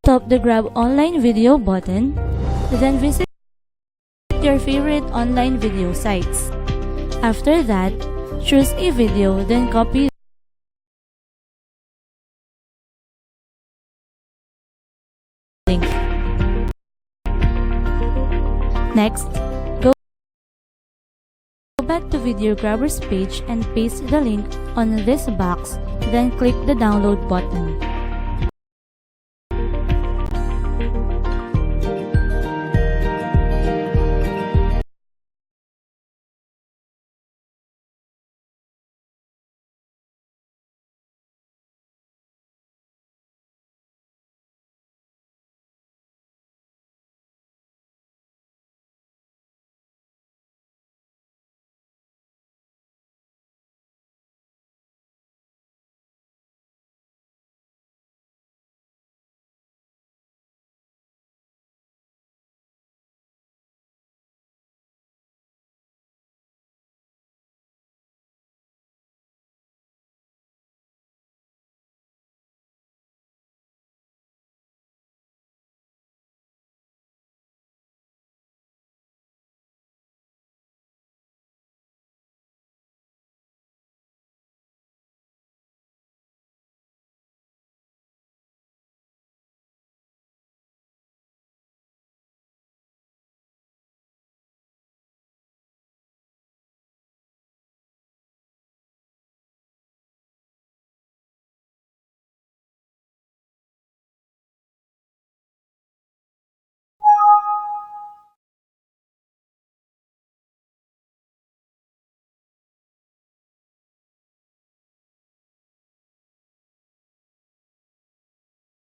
tap the Grab Online Video button, then visit your favorite online video sites. After that, choose a video, then copy the link. Next, go back to Video Grabber's page and paste the link on this box, then click the download button.